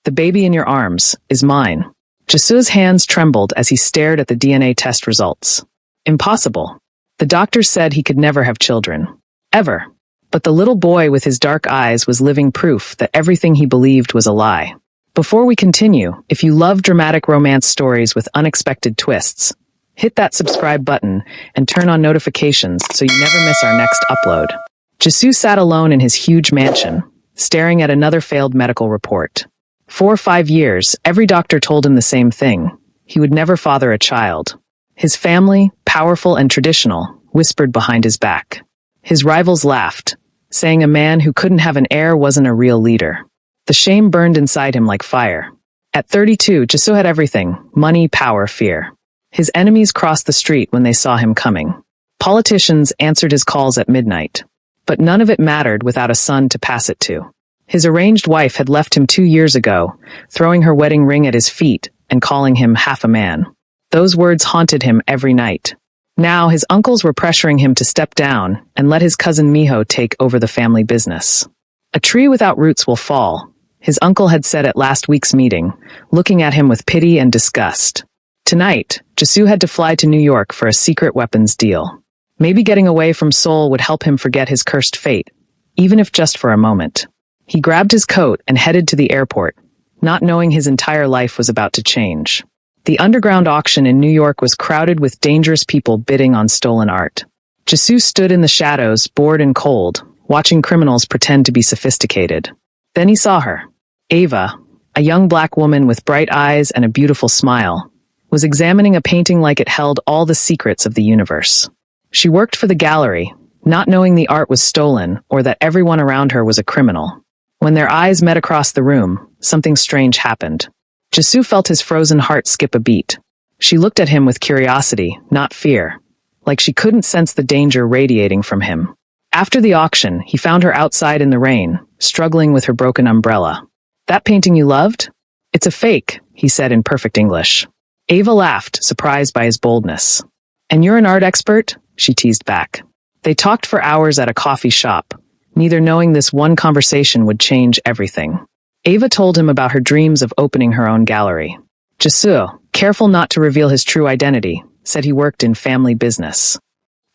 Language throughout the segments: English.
The baby in your arms is mine. Jisu's hands trembled as he stared at the DNA test results. Impossible. The doctors said he could never have children. Ever. But the little boy with his dark eyes was living proof that everything he believed was a lie. Before we continue, if you love dramatic romance stories with unexpected twists, hit that subscribe button and turn on notifications so you never miss our next upload. Jisu sat alone in his huge mansion, staring at another failed medical report. For 5 years, every doctor told him the same thing. He would never father a child. His family, powerful and traditional, whispered behind his back. His rivals laughed, saying a man who couldn't have an heir wasn't a real leader. The shame burned inside him like fire. At 32, Jisu had everything: money, power, fear. His enemies crossed the street when they saw him coming. Politicians answered his calls at midnight. But none of it mattered without a son to pass it to. His arranged wife had left him 2 years ago, throwing her wedding ring at his feet and calling him half a man. Those words haunted him every night. Now his uncles were pressuring him to step down and let his cousin Miho take over the family business. A tree without roots will fall, his uncle had said at last week's meeting, looking at him with pity and disgust. Tonight, Jisu had to fly to New York for a secret weapons deal. Maybe getting away from Seoul would help him forget his cursed fate, even if just for a moment. He grabbed his coat and headed to the airport, not knowing his entire life was about to change. The underground auction in New York was crowded with dangerous people bidding on stolen art. Jisu stood in the shadows, bored and cold, watching criminals pretend to be sophisticated. Then he saw her. Ava, a young black woman with bright eyes and a beautiful smile, was examining a painting like it held all the secrets of the universe. She worked for the gallery, not knowing the art was stolen or that everyone around her was a criminal. When their eyes met across the room, something strange happened. Jisu felt his frozen heart skip a beat. She looked at him with curiosity, not fear, like she couldn't sense the danger radiating from him. After the auction, he found her outside in the rain, struggling with her broken umbrella. "That painting you loved? It's a fake," he said in perfect English. Ava laughed, surprised by his boldness. "And you're an art expert?" she teased back. They talked for hours at a coffee shop, neither knowing this one conversation would change everything. Ava told him about her dreams of opening her own gallery. Jisu, careful not to reveal his true identity, said he worked in family business.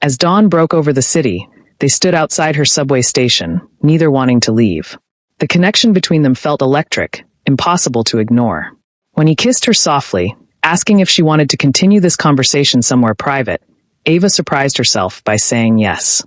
As dawn broke over the city, they stood outside her subway station, neither wanting to leave. The connection between them felt electric, impossible to ignore. When he kissed her softly, asking if she wanted to continue this conversation somewhere private, Ava surprised herself by saying yes.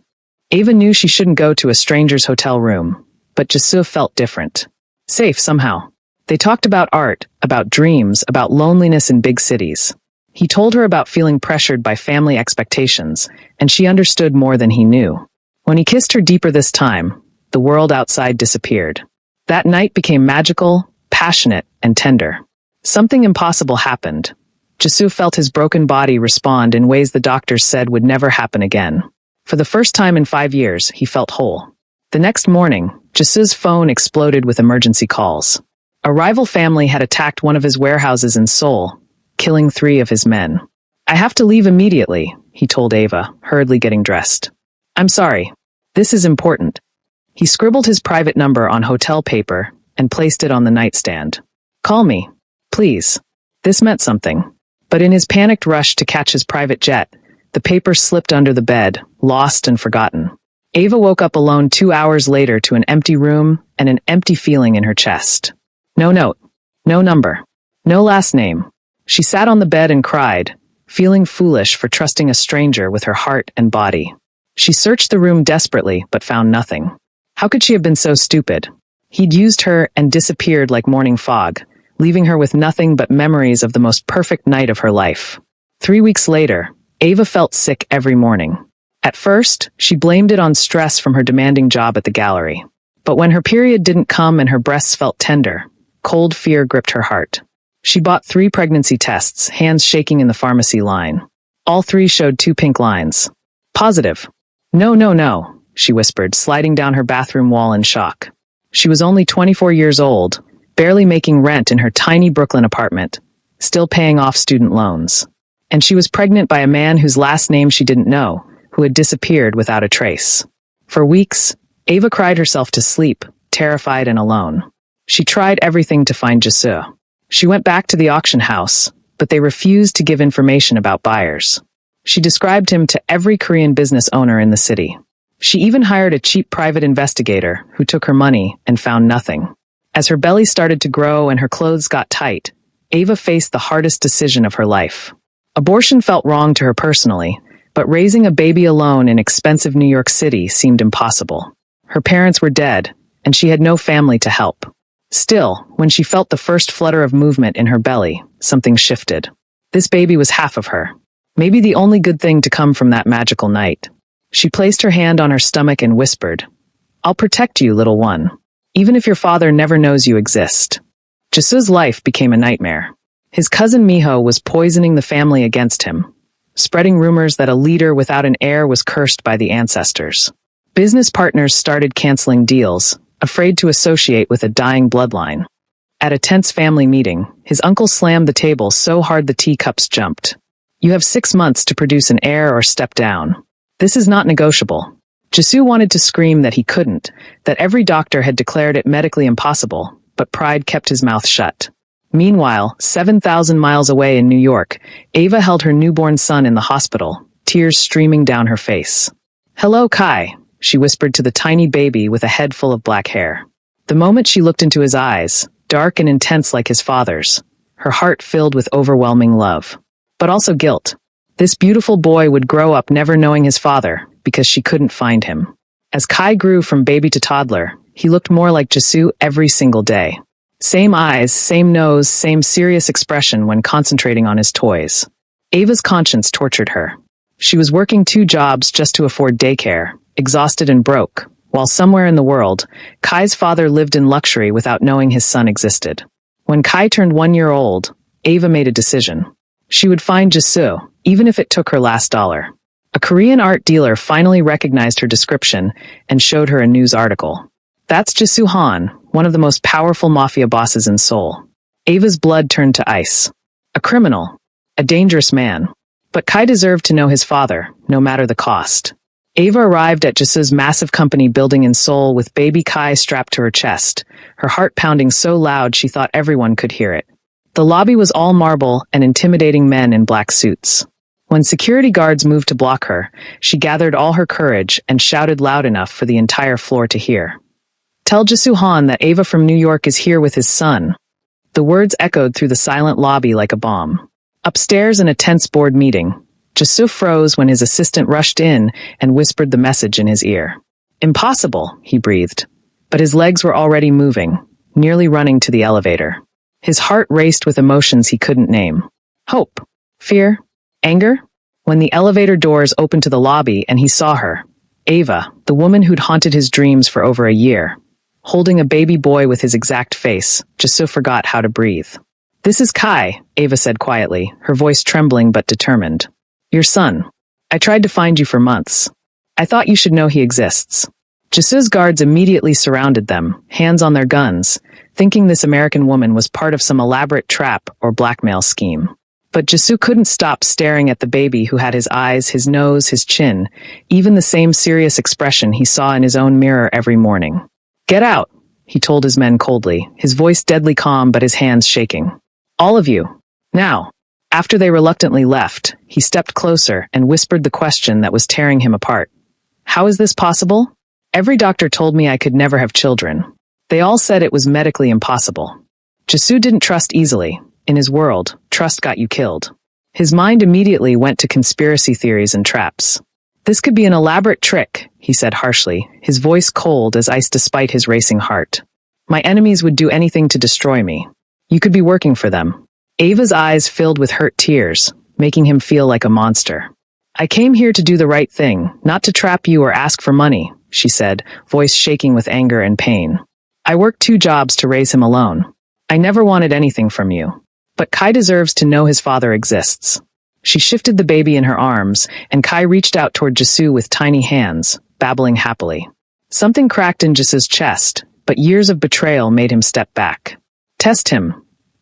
Ava knew she shouldn't go to a stranger's hotel room, but Jisu felt different. Safe somehow. They talked about art, about dreams, about loneliness in big cities. He told her about feeling pressured by family expectations, and she understood more than he knew. When he kissed her deeper this time, the world outside disappeared. That night became magical, passionate, and tender. Something impossible happened. Jisu felt his broken body respond in ways the doctors said would never happen again. For the first time in 5 years, he felt whole. The next morning, Jisu's phone exploded with emergency calls. A rival family had attacked one of his warehouses in Seoul, killing 3 of his men. "I have to leave immediately," he told Ava, hurriedly getting dressed. "I'm sorry. This is important." He scribbled his private number on hotel paper and placed it on the nightstand. "Call me, please." This meant something. But in his panicked rush to catch his private jet, the paper slipped under the bed, lost and forgotten. Ava woke up alone 2 hours later to an empty room and an empty feeling in her chest. No note, no number, no last name. She sat on the bed and cried, feeling foolish for trusting a stranger with her heart and body. She searched the room desperately, but found nothing. How could she have been so stupid? He'd used her and disappeared like morning fog, leaving her with nothing but memories of the most perfect night of her life. 3 weeks later, Ava felt sick every morning. At first, she blamed it on stress from her demanding job at the gallery. But when her period didn't come and her breasts felt tender, cold fear gripped her heart. She bought 3 pregnancy tests, hands shaking in the pharmacy line. All 3 showed 2 pink lines. Positive. "No, no, no," she whispered, sliding down her bathroom wall in shock. She was only 24 years old, barely making rent in her tiny Brooklyn apartment, still paying off student loans. And she was pregnant by a man whose last name she didn't know, who had disappeared without a trace. For weeks, Ava cried herself to sleep, terrified and alone. She tried everything to find Jisoo. She went back to the auction house, but they refused to give information about buyers. She described him to every Korean business owner in the city. She even hired a cheap private investigator who took her money and found nothing. As her belly started to grow and her clothes got tight, Ava faced the hardest decision of her life. Abortion felt wrong to her personally, but raising a baby alone in expensive New York City seemed impossible. Her parents were dead, and she had no family to help. Still, when she felt the first flutter of movement in her belly, something shifted. This baby was half of her. Maybe the only good thing to come from that magical night. She placed her hand on her stomach and whispered, "I'll protect you, little one, even if your father never knows you exist." Jisoo's life became a nightmare. His cousin Miho was poisoning the family against him, spreading rumors that a leader without an heir was cursed by the ancestors. Business partners started canceling deals, afraid to associate with a dying bloodline. At a tense family meeting, his uncle slammed the table so hard the teacups jumped. "You have 6 months to produce an heir or step down. This is not negotiable." Jisoo wanted to scream that he couldn't, that every doctor had declared it medically impossible, but pride kept his mouth shut. Meanwhile, 7,000 miles away in New York, Ava held her newborn son in the hospital, tears streaming down her face. "Hello, Kai," she whispered to the tiny baby with a head full of black hair. The moment she looked into his eyes, dark and intense like his father's, her heart filled with overwhelming love. But also guilt. This beautiful boy would grow up never knowing his father, because she couldn't find him. As Kai grew from baby to toddler, he looked more like Jisoo every single day. Same eyes, same nose, same serious expression when concentrating on his toys. Ava's conscience tortured her. She was working 2 jobs just to afford daycare, exhausted and broke, while somewhere in the world, Kai's father lived in luxury without knowing his son existed. When Kai turned 1 year old, Ava made a decision. She would find Jisoo, even if it took her last dollar. A Korean art dealer finally recognized her description and showed her a news article. "That's Jisoo Han, one of the most powerful mafia bosses in Seoul." Ava's blood turned to ice. A criminal. A dangerous man. But Kai deserved to know his father, no matter the cost. Ava arrived at Jisoo's massive company building in Seoul with baby Kai strapped to her chest, her heart pounding so loud she thought everyone could hear it. The lobby was all marble and intimidating men in black suits. When security guards moved to block her, she gathered all her courage and shouted loud enough for the entire floor to hear. "Tell Jisoo Han that Ava from New York is here with his son." The words echoed through the silent lobby like a bomb. Upstairs in a tense board meeting, Jisoo froze when his assistant rushed in and whispered the message in his ear. "Impossible," he breathed. But his legs were already moving, nearly running to the elevator. His heart raced with emotions he couldn't name. Hope. Fear. Anger. When the elevator doors opened to the lobby and he saw her, Ava, the woman who'd haunted his dreams for over a year, holding a baby boy with his exact face, Jisoo forgot how to breathe. "This is Kai," Ava said quietly, her voice trembling but determined. "Your son. I tried to find you for months. I thought you should know he exists." Jisoo's guards immediately surrounded them, hands on their guns, thinking this American woman was part of some elaborate trap or blackmail scheme. But Jisoo couldn't stop staring at the baby who had his eyes, his nose, his chin, even the same serious expression he saw in his own mirror every morning. "Get out," he told his men coldly, his voice deadly calm but his hands shaking. "All of you. Now." After they reluctantly left, he stepped closer and whispered the question that was tearing him apart. "How is this possible? Every doctor told me I could never have children. They all said it was medically impossible." Jisoo didn't trust easily. In his world, trust got you killed. His mind immediately went to conspiracy theories and traps. "This could be an elaborate trick," he said harshly, his voice cold as ice despite his racing heart. "My enemies would do anything to destroy me. You could be working for them." Ava's eyes filled with hurt tears, making him feel like a monster. "I came here to do the right thing, not to trap you or ask for money," she said, voice shaking with anger and pain. "I worked 2 jobs to raise him alone. I never wanted anything from you. But Kai deserves to know his father exists." She shifted the baby in her arms, and Kai reached out toward Jisoo with tiny hands, babbling happily. Something cracked in Jisoo's chest, but years of betrayal made him step back. "Test him,"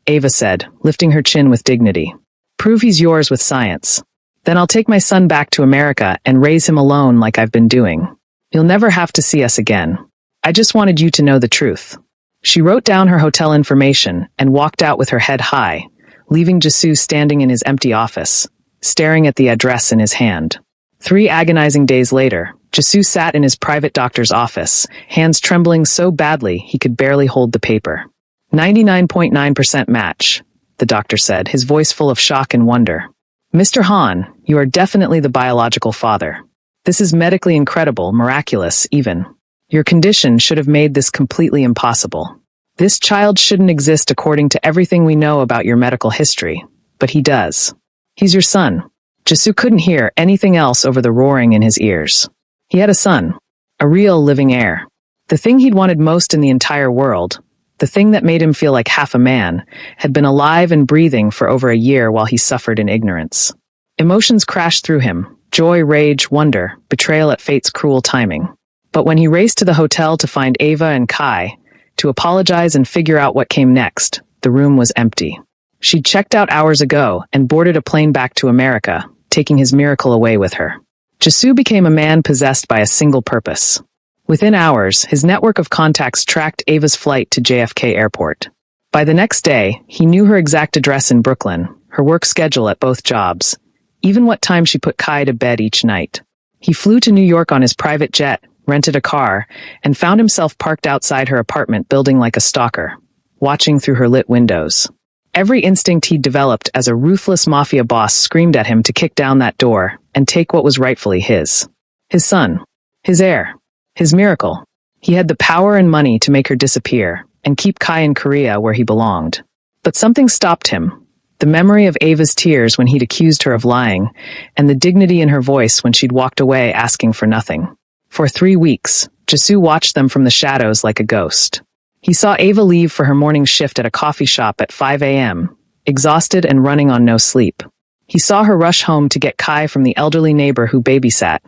Ava said, lifting her chin with dignity. "Prove he's yours with science. Then I'll take my son back to America and raise him alone like I've been doing. You'll never have to see us again. I just wanted you to know the truth." She wrote down her hotel information and walked out with her head high, leaving Jisoo standing in his empty office, staring at the address in his hand. 3 agonizing days later, Jisoo sat in his private doctor's office, hands trembling so badly he could barely hold the paper. 99.9% match, the doctor said, his voice full of shock and wonder. Mr. Han, you are definitely the biological father. This is medically incredible, miraculous, even. Your condition should have made this completely impossible. This child shouldn't exist according to everything we know about your medical history, but he does. He's your son. Jisoo couldn't hear anything else over the roaring in his ears. He had a son, a real living heir. The thing he'd wanted most in the entire world, the thing that made him feel like half a man, had been alive and breathing for over a year while he suffered in ignorance. Emotions crashed through him, joy, rage, wonder, betrayal at fate's cruel timing. But when he raced to the hotel to find Ava and Kai, to apologize and figure out what came next, the room was empty. She'd checked out hours ago and boarded a plane back to America, taking his miracle away with her. Jisoo became a man possessed by a single purpose. Within hours, his network of contacts tracked Ava's flight to JFK Airport. By the next day, he knew her exact address in Brooklyn, her work schedule at both jobs, even what time she put Kai to bed each night. He flew to New York on his private jet, rented a car, and found himself parked outside her apartment building like a stalker, watching through her lit windows. Every instinct he'd developed as a ruthless mafia boss screamed at him to kick down that door and take what was rightfully his. His son. His heir. His miracle. He had the power and money to make her disappear and keep Kai in Korea where he belonged. But something stopped him. The memory of Ava's tears when he'd accused her of lying, and the dignity in her voice when she'd walked away asking for nothing. For 3 weeks, Jisoo watched them from the shadows like a ghost. He saw Ava leave for her morning shift at a coffee shop at 5 a.m., exhausted and running on no sleep. He saw her rush home to get Kai from the elderly neighbor who babysat,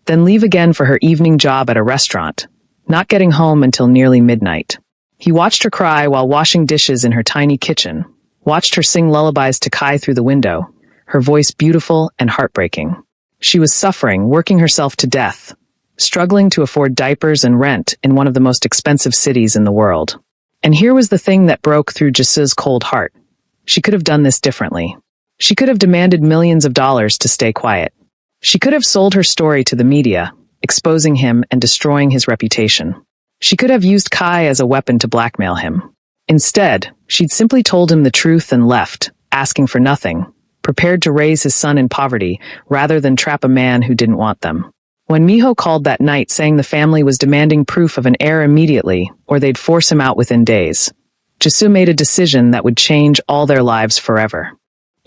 then leave again for her evening job at a restaurant, not getting home until nearly midnight. He watched her cry while washing dishes in her tiny kitchen, watched her sing lullabies to Kai through the window, her voice beautiful and heartbreaking. She was suffering, working herself to death, struggling to afford diapers and rent in one of the most expensive cities in the world. And here was the thing that broke through Jisoo's cold heart. She could have done this differently. She could have demanded millions of dollars to stay quiet. She could have sold her story to the media, exposing him and destroying his reputation. She could have used Kai as a weapon to blackmail him. Instead, she'd simply told him the truth and left, asking for nothing, prepared to raise his son in poverty rather than trap a man who didn't want them. When Miho called that night saying the family was demanding proof of an heir immediately, or they'd force him out within days, Jisoo made a decision that would change all their lives forever.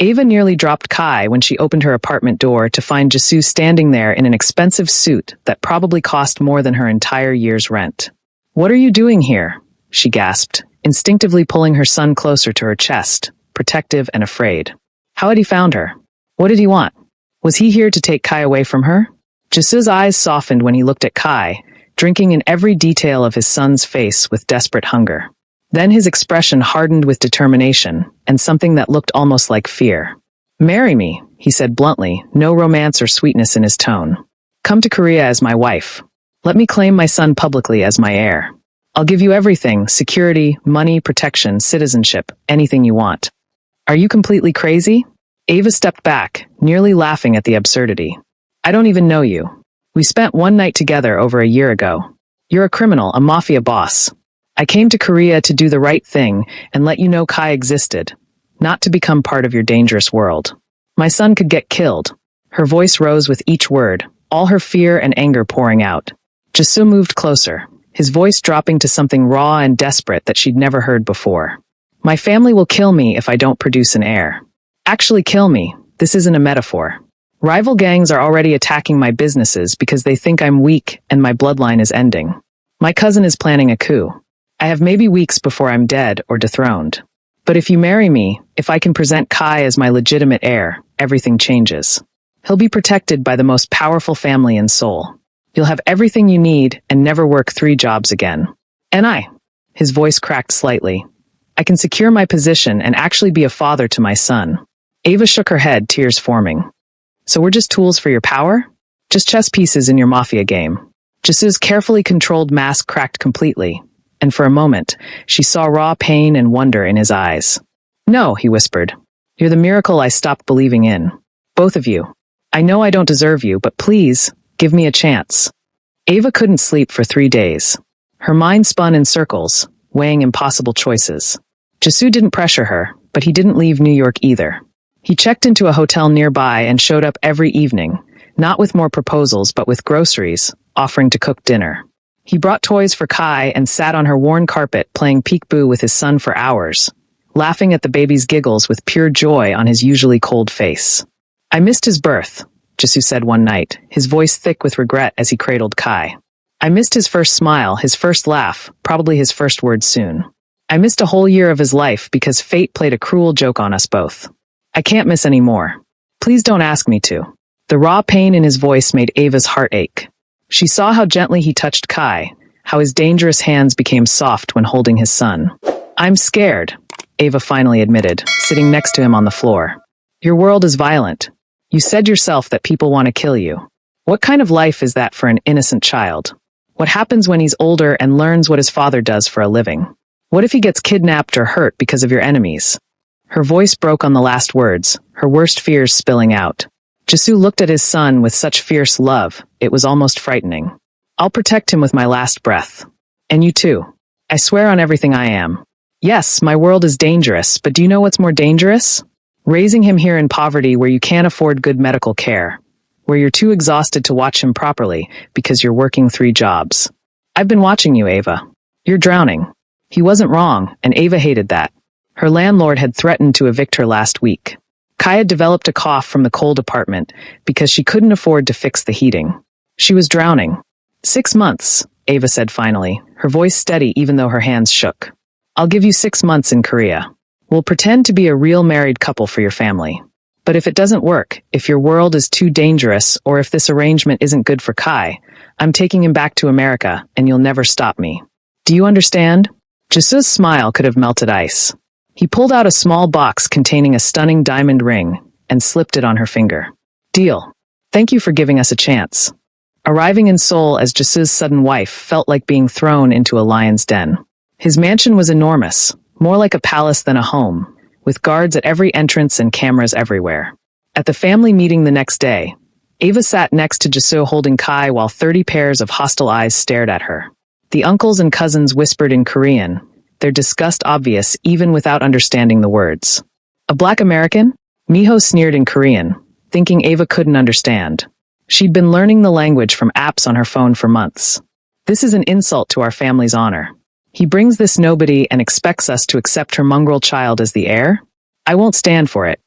Ava nearly dropped Kai when she opened her apartment door to find Jisoo standing there in an expensive suit that probably cost more than her entire year's rent. "What are you doing here?" she gasped, instinctively pulling her son closer to her chest, protective and afraid. How had he found her? What did he want? Was he here to take Kai away from her? Jisoo's eyes softened when he looked at Kai, drinking in every detail of his son's face with desperate hunger. Then his expression hardened with determination, and something that looked almost like fear. "Marry me," he said bluntly, no romance or sweetness in his tone. "Come to Korea as my wife. Let me claim my son publicly as my heir. I'll give you everything, security, money, protection, citizenship, anything you want." "Are you completely crazy?" Ava stepped back, nearly laughing at the absurdity. "I don't even know you. We spent one night together over a year ago. You're a criminal, a mafia boss. I came to Korea to do the right thing and let you know Kai existed, not to become part of your dangerous world. My son could get killed." Her voice rose with each word, all her fear and anger pouring out. Jisoo moved closer, his voice dropping to something raw and desperate that she'd never heard before. "My family will kill me if I don't produce an heir. Actually kill me. This isn't a metaphor. Rival gangs are already attacking my businesses because they think I'm weak and my bloodline is ending. My cousin is planning a coup. I have maybe weeks before I'm dead or dethroned. But if you marry me, if I can present Kai as my legitimate heir, everything changes. He'll be protected by the most powerful family in Seoul. You'll have everything you need and never work 3 jobs again. And his voice cracked slightly, I can secure my position and actually be a father to my son." Ava shook her head, tears forming. "So we're just tools for your power? Just chess pieces in your mafia game." Jisoo's carefully controlled mask cracked completely, and for a moment, she saw raw pain and wonder in his eyes. "No," he whispered. "You're the miracle I stopped believing in. Both of you. I know I don't deserve you, but please, give me a chance." Ava couldn't sleep for 3 days. Her mind spun in circles, weighing impossible choices. Jisoo didn't pressure her, but he didn't leave New York either. He checked into a hotel nearby and showed up every evening, not with more proposals but with groceries, offering to cook dinner. He brought toys for Kai and sat on her worn carpet playing peekaboo with his son for hours, laughing at the baby's giggles with pure joy on his usually cold face. "I missed his birth," Jisoo said one night, his voice thick with regret as he cradled Kai. "I missed his first smile, his first laugh, probably his first words soon. I missed a whole year of his life because fate played a cruel joke on us both. I can't miss any more. Please don't ask me to." The raw pain in his voice made Ava's heart ache. She saw how gently he touched Kai, how his dangerous hands became soft when holding his son. "I'm scared," Ava finally admitted, sitting next to him on the floor. "Your world is violent. You said yourself that people want to kill you. What kind of life is that for an innocent child? What happens when he's older and learns what his father does for a living? What if he gets kidnapped or hurt because of your enemies?" Her voice broke on the last words, her worst fears spilling out. Jisoo looked at his son with such fierce love, it was almost frightening. "I'll protect him with my last breath. And you too. I swear on everything I am. Yes, my world is dangerous, but do you know what's more dangerous? Raising him here in poverty where you can't afford good medical care, where you're too exhausted to watch him properly because you're working 3 jobs. I've been watching you, Ava. You're drowning." He wasn't wrong, and Ava hated that. Her landlord had threatened to evict her last week. Kai had developed a cough from the cold apartment because she couldn't afford to fix the heating. She was drowning. 6 months, Ava said finally, her voice steady even though her hands shook. "I'll give you 6 months in Korea. We'll pretend to be a real married couple for your family. But if it doesn't work, if your world is too dangerous, or if this arrangement isn't good for Kai, I'm taking him back to America, and you'll never stop me. Do you understand?" Jisoo's smile could have melted ice. He pulled out a small box containing a stunning diamond ring and slipped it on her finger. "Deal. Thank you for giving us a chance." Arriving in Seoul as Jisoo's sudden wife felt like being thrown into a lion's den. His mansion was enormous, more like a palace than a home, with guards at every entrance and cameras everywhere. At the family meeting the next day, Ava sat next to Jisoo holding Kai while 30 pairs of hostile eyes stared at her. The uncles and cousins whispered in Korean, their disgust obvious even without understanding the words. "A black American?" Miho sneered in Korean, thinking Ava couldn't understand. She'd been learning the language from apps on her phone for months. "This is an insult to our family's honor. He brings this nobody and expects us to accept her mongrel child as the heir? I won't stand for it."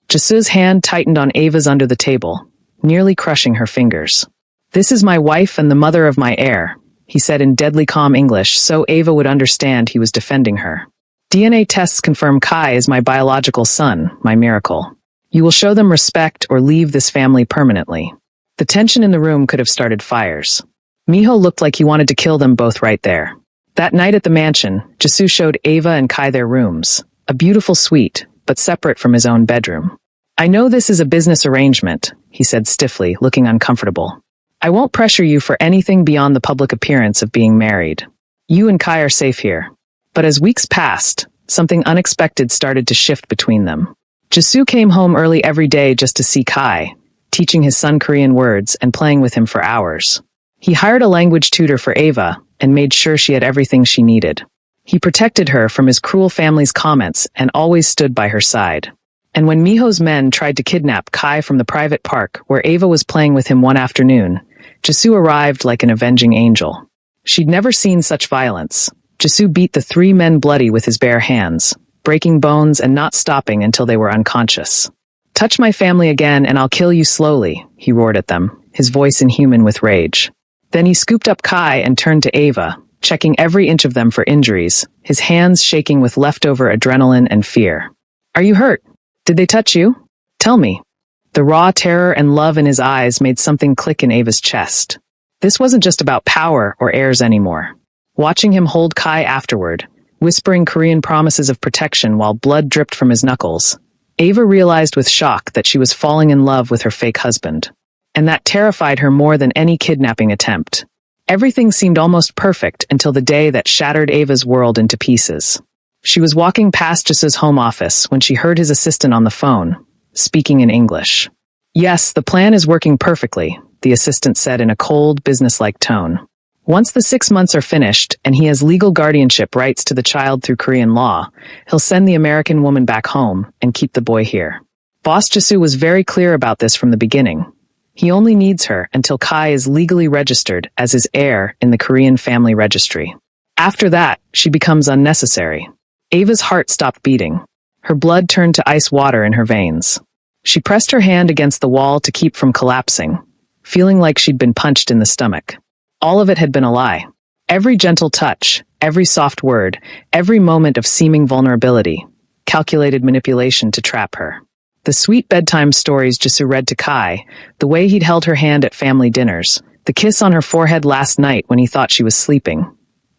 Jisoo's hand tightened on Ava's under the table, nearly crushing her fingers. "This is my wife and the mother of my heir," he said in deadly calm English so Ava would understand he was defending her. "DNA tests confirm Kai is my biological son, my miracle. You will show them respect or leave this family permanently." The tension in the room could have started fires. Miho looked like he wanted to kill them both right there. That night at the mansion, Jisoo showed Ava and Kai their rooms, a beautiful suite, but separate from his own bedroom. "I know this is a business arrangement," he said stiffly, looking uncomfortable. "I won't pressure you for anything beyond the public appearance of being married. You and Kai are safe here." But as weeks passed, something unexpected started to shift between them. Jisoo came home early every day just to see Kai, teaching his son Korean words and playing with him for hours. He hired a language tutor for Ava and made sure she had everything she needed. He protected her from his cruel family's comments and always stood by her side. And when Miho's men tried to kidnap Kai from the private park where Ava was playing with him one afternoon, Jisoo arrived like an avenging angel. She'd never seen such violence. Jisoo beat the 3 men bloody with his bare hands, breaking bones and not stopping until they were unconscious. "Touch my family again and I'll kill you slowly," he roared at them, his voice inhuman with rage. Then he scooped up Kai and turned to Ava, checking every inch of them for injuries, his hands shaking with leftover adrenaline and fear. "Are you hurt? Did they touch you? Tell me." The raw terror and love in his eyes made something click in Ava's chest. This wasn't just about power or heirs anymore. Watching him hold Kai afterward, whispering Korean promises of protection while blood dripped from his knuckles, Ava realized with shock that she was falling in love with her fake husband. And that terrified her more than any kidnapping attempt. Everything seemed almost perfect until the day that shattered Ava's world into pieces. She was walking past Jasu's home office when she heard his assistant on the phone, speaking in English. "Yes, the plan is working perfectly," the assistant said in a cold, businesslike tone. "Once the 6 months are finished and he has legal guardianship rights to the child through Korean law, he'll send the American woman back home and keep the boy here." Boss Jasu was very clear about this from the beginning. He only needs her until Kai is legally registered as his heir in the Korean family registry. After that, she becomes unnecessary. Ava's heart stopped beating. Her blood turned to ice water in her veins. She pressed her hand against the wall to keep from collapsing, feeling like she'd been punched in the stomach. All of it had been a lie. Every gentle touch, every soft word, every moment of seeming vulnerability, calculated manipulation to trap her. The sweet bedtime stories Jasu read to Kai, the way he'd held her hand at family dinners, the kiss on her forehead last night when he thought she was sleeping.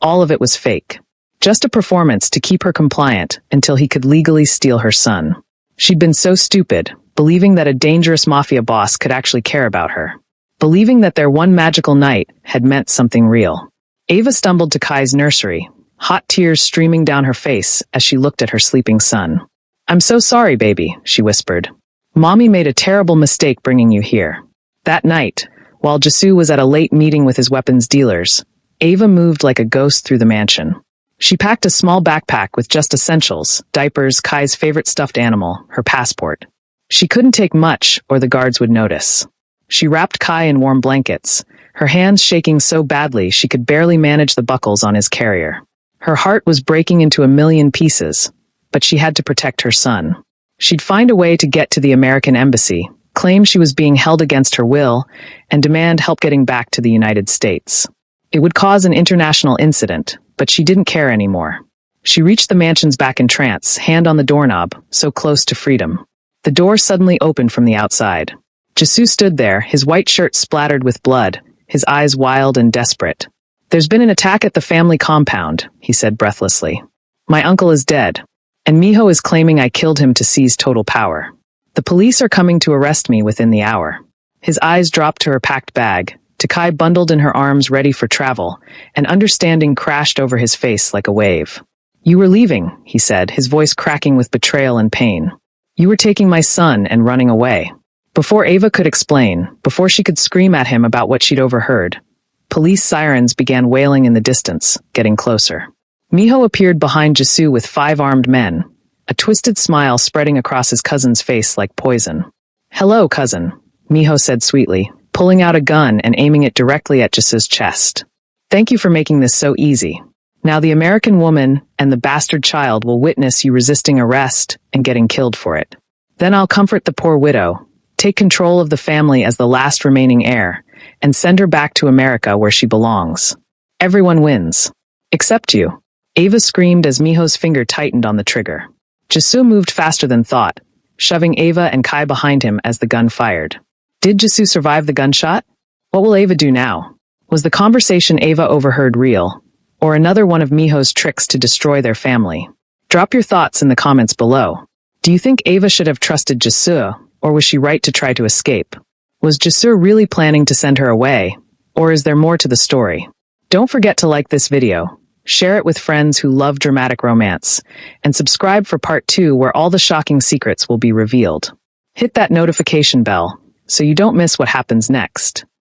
All of it was fake. Just a performance to keep her compliant until he could legally steal her son. She'd been so stupid, believing that a dangerous mafia boss could actually care about her. Believing that their one magical night had meant something real. Ava stumbled to Kai's nursery, hot tears streaming down her face as she looked at her sleeping son. "I'm so sorry, baby," she whispered. "Mommy made a terrible mistake bringing you here." That night, while Jasu was at a late meeting with his weapons dealers, Ava moved like a ghost through the mansion. She packed a small backpack with just essentials, diapers, Kai's favorite stuffed animal, her passport. She couldn't take much, or the guards would notice. She wrapped Kai in warm blankets, her hands shaking so badly she could barely manage the buckles on his carrier. Her heart was breaking into a million pieces, but she had to protect her son. She'd find a way to get to the American embassy, claim she was being held against her will, and demand help getting back to the United States. It would cause an international incident, but she didn't care anymore. She reached the mansion's back entrance, hand on the doorknob, so close to freedom. The door suddenly opened from the outside. Jasu stood there, his white shirt splattered with blood, his eyes wild and desperate. "There's been an attack at the family compound," he said breathlessly. "My uncle is dead, and Miho is claiming I killed him to seize total power. The police are coming to arrest me within the hour." His eyes dropped to her packed bag, to Kai bundled in her arms ready for travel, and understanding crashed over his face like a wave. "You were leaving," he said, his voice cracking with betrayal and pain. "You were taking my son and running away." Before Ava could explain, before she could scream at him about what she'd overheard, police sirens began wailing in the distance, getting closer. Miho appeared behind Jasu with 5 armed men, a twisted smile spreading across his cousin's face like poison. "Hello, cousin," Miho said sweetly, pulling out a gun and aiming it directly at Jasu's chest. "Thank you for making this so easy. Now the American woman and the bastard child will witness you resisting arrest and getting killed for it. Then I'll comfort the poor widow, take control of the family as the last remaining heir, and send her back to America where she belongs. Everyone wins. Except you." Ava screamed as Miho's finger tightened on the trigger. Jasu moved faster than thought, shoving Ava and Kai behind him as the gun fired. Did Jasu survive the gunshot? What will Ava do now? Was the conversation Ava overheard real, or another one of Miho's tricks to destroy their family? Drop your thoughts in the comments below. Do you think Ava should have trusted Jasu, or was she right to try to escape? Was Jasu really planning to send her away, or is there more to the story? Don't forget to like this video, share it with friends who love dramatic romance, and subscribe for part 2 where all the shocking secrets will be revealed. Hit that notification bell so you don't miss what happens next.